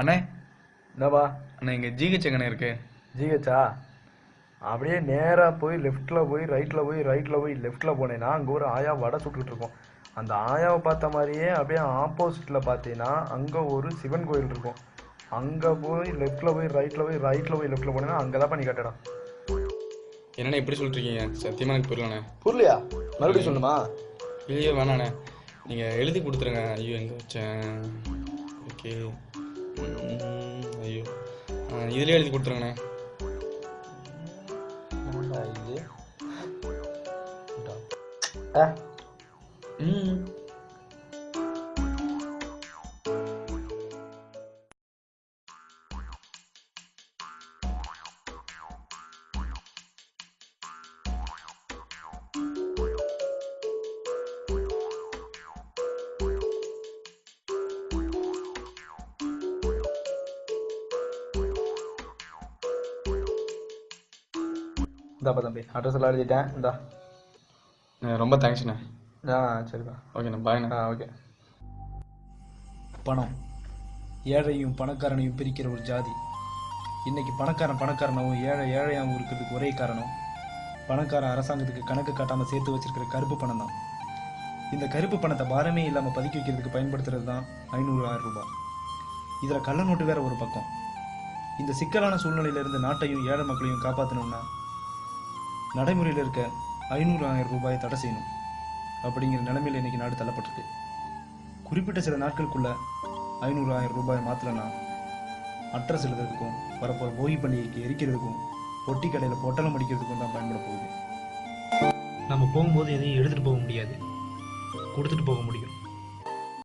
அண்ணே என்னப்பா அண்ணா இங்கே ஜிஹெச் எங்கண்ணே இருக்கு? ஜிஹெச்சா? அப்படியே நேராக போய் லெஃப்ட்டில் போய் ரைட்டில் போய் லெஃப்ட்டில் போனேன்னா அங்கே ஒரு ஆயா வடை சுட்டுக்கிட்டு இருக்கோம். அந்த ஆயாவை பார்த்த மாதிரியே அப்படியே ஆப்போசிட்டில் பார்த்தீங்கன்னா அங்கே ஒரு சிவன் கோயில் இருக்கும். அங்கே போய் லெஃப்ட்டில் போய் ரைட்டில் போய் லெஃப்ட்டில் போனேன்னா அங்கே தான் பண்ணி கட்டடம். என்னண்ணே இப்படி சொல்லிட்டுருக்கீங்க? சத்தியமாக எனக்கு புரியலண்ணே. புரியலையா? மறுபடியும் சொல்லுமா? இல்லையோ வேணாண்ணே, நீங்கள் எழுதி கொடுத்துருங்க. ஐயோ எங்கே வச்சேன்? ஓகே, ஐயோ இதுலேயே எழுதி கொடுத்துருங்கண்ணே. இது இந்தாப்பா தம்பி, அட்ரஸ் எல்லாம் எழுதிட்டேன். இந்தா. ரொம்ப தேங்க்ஸ்ண்ணே. சரிப்பா. ஓகேண்ணா, பாய்ண்ணா. ஓகே. பணம் ஏழையும் பணக்காரனையும் பிரிக்கிற ஒரு ஜாதி. இன்னைக்கு பணக்காரனாகவும் ஏழையாகவும் இருக்கிறதுக்கு ஒரே காரணம் பணக்காரன் அரசாங்கத்துக்கு கணக்கு காட்டாமல் சேர்த்து வச்சிருக்கிற கருப்பு பணம் தான். இந்த கருப்பு பணத்தை பாரமே இல்லாமல் பதுக்கி வைக்கிறதுக்கு பயன்படுத்துறது தான் 500,000 ரூபாய். இதில் கள்ள நோட்டு வேற ஒரு பக்கம். இந்த சிக்கலான சூழ்நிலையிலிருந்து நாட்டையும் ஏழை மக்களையும் காப்பாற்றணும்னா நடைமுறையில் இருக்க 500,000 ரூபாயை தடை செய்யணும் அப்படிங்கிற நிலைமையில் இன்னைக்கு நாடு தள்ளப்பட்டிருக்கு. குறிப்பிட்ட சில நாட்களுக்குள்ள 500,000 ரூபாயை மாற்றலைன்னா அட்ரஸ் எழுதுறதுக்கும் வரப்போகிற போகி பண்டிகைக்கு எரிக்கிறதுக்கும் பொட்டி கடையில் பொட்டலம் அடிக்கிறதுக்கும் தான் பயன்பட போகுது. நம்ம போகும்போது எதையும் எடுத்துகிட்டு போக முடியாது, கொடுத்துட்டு போக முடியும்.